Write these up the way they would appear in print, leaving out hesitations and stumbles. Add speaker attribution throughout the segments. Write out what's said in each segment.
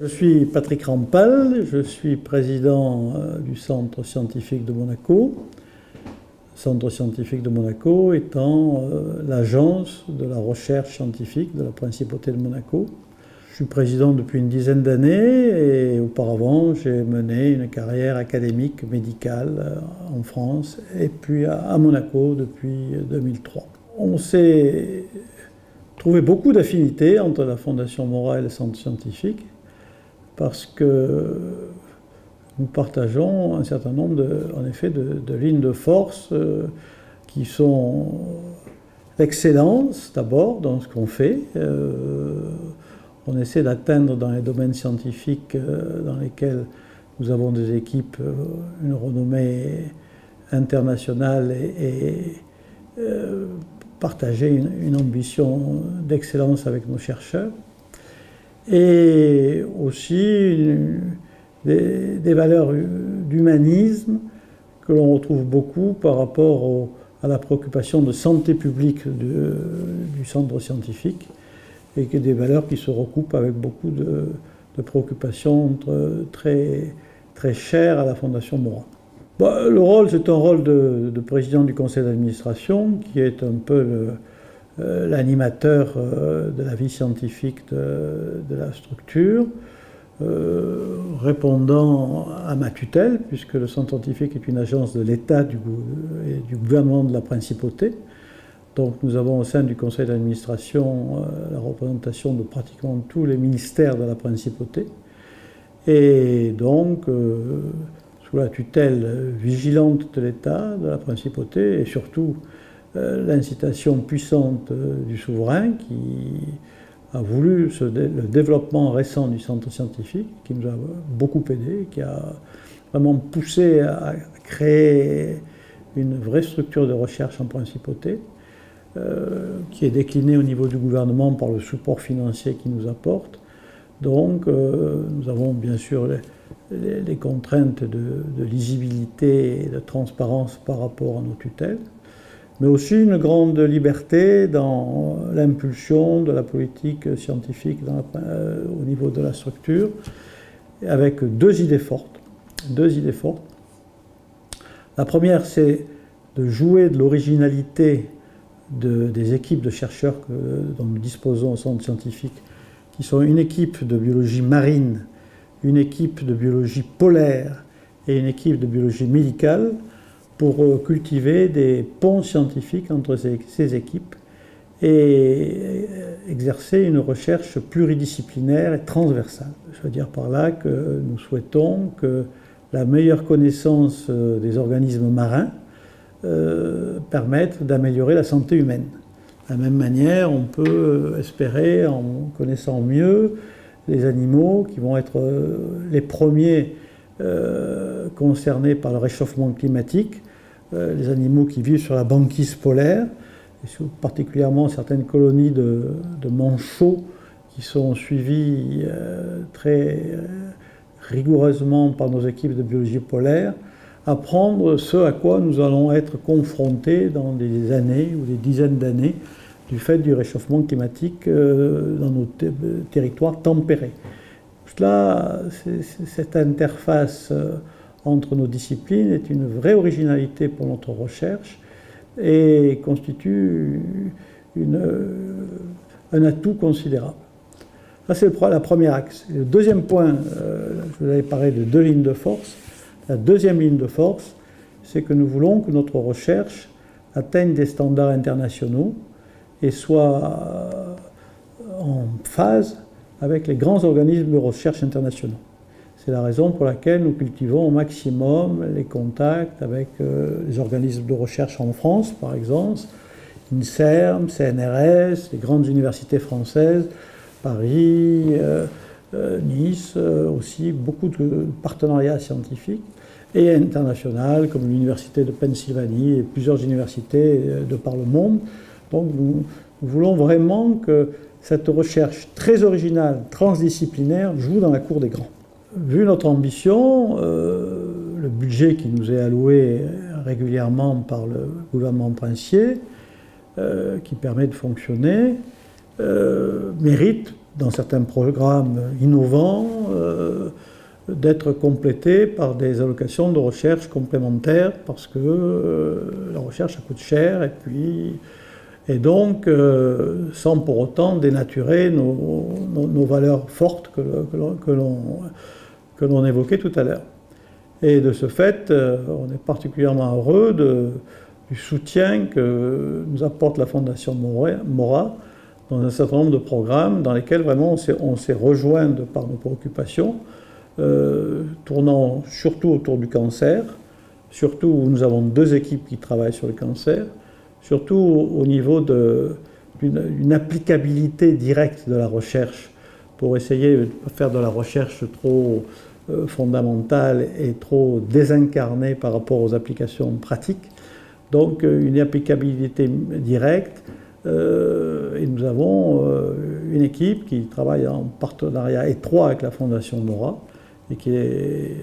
Speaker 1: Je suis Patrick Rampal, je suis président du Centre scientifique de Monaco. Centre scientifique de Monaco étant l'agence de la recherche scientifique de la Principauté de Monaco. Je suis président depuis une dizaine d'années et auparavant j'ai mené une carrière académique médicale en France et puis à Monaco depuis 2003. On s'est trouvé beaucoup d'affinités entre la Fondation Mora et le Centre scientifique parce que nous partageons un certain nombre de lignes de force qui sont l'excellence d'abord dans ce qu'on fait. On essaie d'atteindre dans les domaines scientifiques dans lesquels nous avons des équipes, une renommée internationale et partager une ambition d'excellence avec nos chercheurs. Et aussi des valeurs d'humanisme que l'on retrouve beaucoup par rapport à la préoccupation de santé publique du centre scientifique et que des valeurs qui se recoupent avec beaucoup de préoccupations très, très chères à la Fondation Mora. Bon, le rôle, c'est un rôle de président du conseil d'administration qui est un peu l'animateur de la vie scientifique de la structure, répondant à ma tutelle, puisque le Centre scientifique est une agence de l'État et du gouvernement de la Principauté. Donc nous avons au sein du conseil d'administration la représentation de pratiquement tous les ministères de la Principauté. Et donc, sous la tutelle vigilante de l'État, de la Principauté, et surtout l'incitation puissante du souverain qui a voulu le développement récent du centre scientifique, qui nous a beaucoup aidé, qui a vraiment poussé à créer une vraie structure de recherche en Principauté, qui est déclinée au niveau du gouvernement par le support financier qu'il nous apporte. Donc nous avons bien sûr les contraintes de lisibilité et de transparence par rapport à nos tutelles, mais aussi une grande liberté dans l'impulsion de la politique scientifique au niveau de la structure, avec deux idées fortes. La première, c'est de jouer de l'originalité des équipes de chercheurs dont nous disposons au centre scientifique, qui sont une équipe de biologie marine, une équipe de biologie polaire et une équipe de biologie médicale, pour cultiver des ponts scientifiques entre ces équipes et exercer une recherche pluridisciplinaire et transversale. Je veux dire par là que nous souhaitons que la meilleure connaissance des organismes marins permette d'améliorer la santé humaine. De la même manière, on peut espérer, en connaissant mieux les animaux qui vont être les premiers concernés par le réchauffement climatique, les animaux qui vivent sur la banquise polaire, et particulièrement certaines colonies de manchots qui sont suivies très rigoureusement par nos équipes de biologie polaire, apprendre ce à quoi nous allons être confrontés dans des années ou des dizaines d'années du fait du réchauffement climatique dans nos territoires tempérés. Cela, cette interface entre nos disciplines est une vraie originalité pour notre recherche et constitue un atout considérable. Ça, c'est la première axe. Le deuxième point, je vous avais parlé de deux lignes de force. La deuxième ligne de force, c'est que nous voulons que notre recherche atteigne des standards internationaux et soit en phase avec les grands organismes de recherche internationaux. C'est la raison pour laquelle nous cultivons au maximum les contacts avec les organismes de recherche en France, par exemple, INSERM, CNRS, les grandes universités françaises, Paris, Nice, aussi beaucoup de partenariats scientifiques et internationaux comme l'Université de Pennsylvanie et plusieurs universités de par le monde. Donc nous voulons vraiment que cette recherche très originale, transdisciplinaire, joue dans la cour des grands. Vu notre ambition, le budget qui nous est alloué régulièrement par le gouvernement princier, qui permet de fonctionner, mérite, dans certains programmes innovants, d'être complété par des allocations de recherche complémentaires, parce que la recherche, ça coûte cher, et donc sans pour autant dénaturer nos valeurs fortes que l'on évoquait tout à l'heure. Et de ce fait, on est particulièrement heureux du soutien que nous apporte la Fondation Mora dans un certain nombre de programmes dans lesquels vraiment on s'est rejoint par nos préoccupations, tournant surtout autour du cancer, surtout où nous avons 2 équipes qui travaillent sur le cancer, surtout au niveau d'une applicabilité directe de la recherche pour essayer de ne pas faire de la recherche trop fondamentale et trop désincarnée par rapport aux applications pratiques. Donc une applicabilité directe, et nous avons une équipe qui travaille en partenariat étroit avec la Fondation Mora et qui est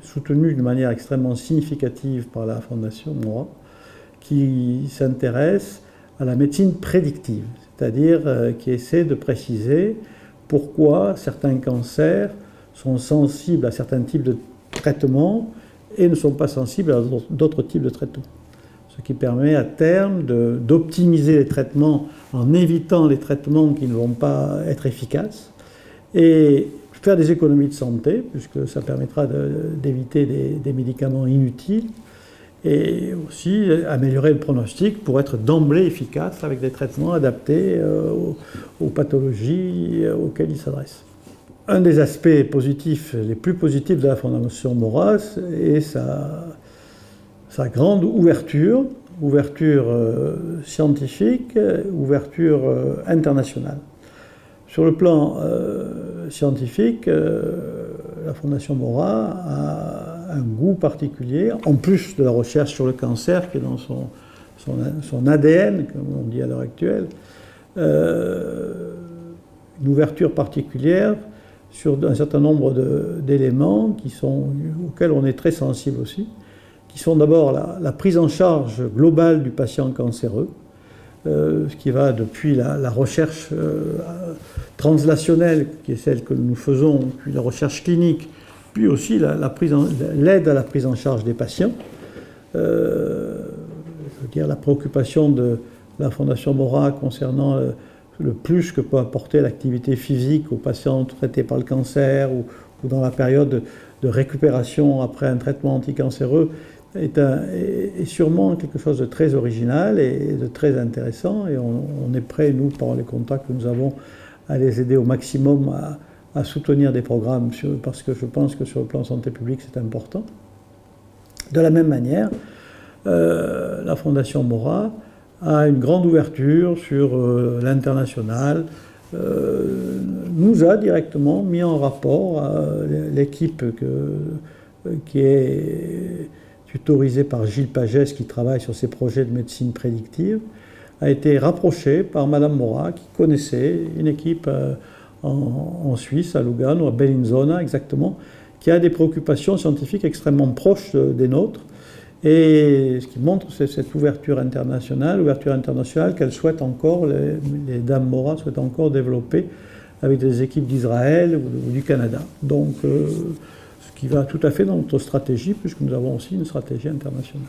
Speaker 1: soutenue de manière extrêmement significative par la Fondation Mora, qui s'intéresse à la médecine prédictive, c'est-à-dire qui essaie de préciser pourquoi certains cancers sont sensibles à certains types de traitements et ne sont pas sensibles à d'autres types de traitements. Ce qui permet à terme d'optimiser les traitements en évitant les traitements qui ne vont pas être efficaces et faire des économies de santé, puisque ça permettra d'éviter des médicaments inutiles, et aussi améliorer le pronostic pour être d'emblée efficace avec des traitements adaptés aux pathologies auxquelles ils s'adressent. Un des aspects positifs, les plus positifs de la Fondation Mora est sa grande ouverture scientifique, ouverture internationale. Sur le plan scientifique, la Fondation Mora a un goût particulier, en plus de la recherche sur le cancer, qui est dans son ADN, comme on dit à l'heure actuelle, une ouverture particulière sur un certain nombre d'éléments auxquels on est très sensible aussi, qui sont d'abord la prise en charge globale du patient cancéreux, ce qui va depuis la recherche translationnelle, qui est celle que nous faisons, puis la recherche clinique, puis aussi l'aide à la prise en charge des patients. Je veux dire, la préoccupation de la Fondation Mora concernant le plus que peut apporter l'activité physique aux patients traités par le cancer ou dans la période de récupération après un traitement anticancéreux est sûrement quelque chose de très original et de très intéressant, et on est prêt, nous, par les contacts que nous avons, à les aider au maximum à soutenir des programmes, parce que je pense que sur le plan santé publique, c'est important. De la même manière, la Fondation Mora a une grande ouverture sur l'international, nous a directement mis en rapport l'équipe qui est tutorisée par Gilles Pagès, qui travaille sur ces projets de médecine prédictive, a été rapprochée par Madame Mora, qui connaissait une équipe en Suisse, à Lugano, à Bellinzona exactement, qui a des préoccupations scientifiques extrêmement proches des nôtres. Et ce qui montre, c'est cette ouverture internationale qu'elles souhaitent encore, les dames Mora souhaitent encore développer avec des équipes d'Israël ou du Canada. Donc, ce qui va tout à fait dans notre stratégie, puisque nous avons aussi une stratégie internationale.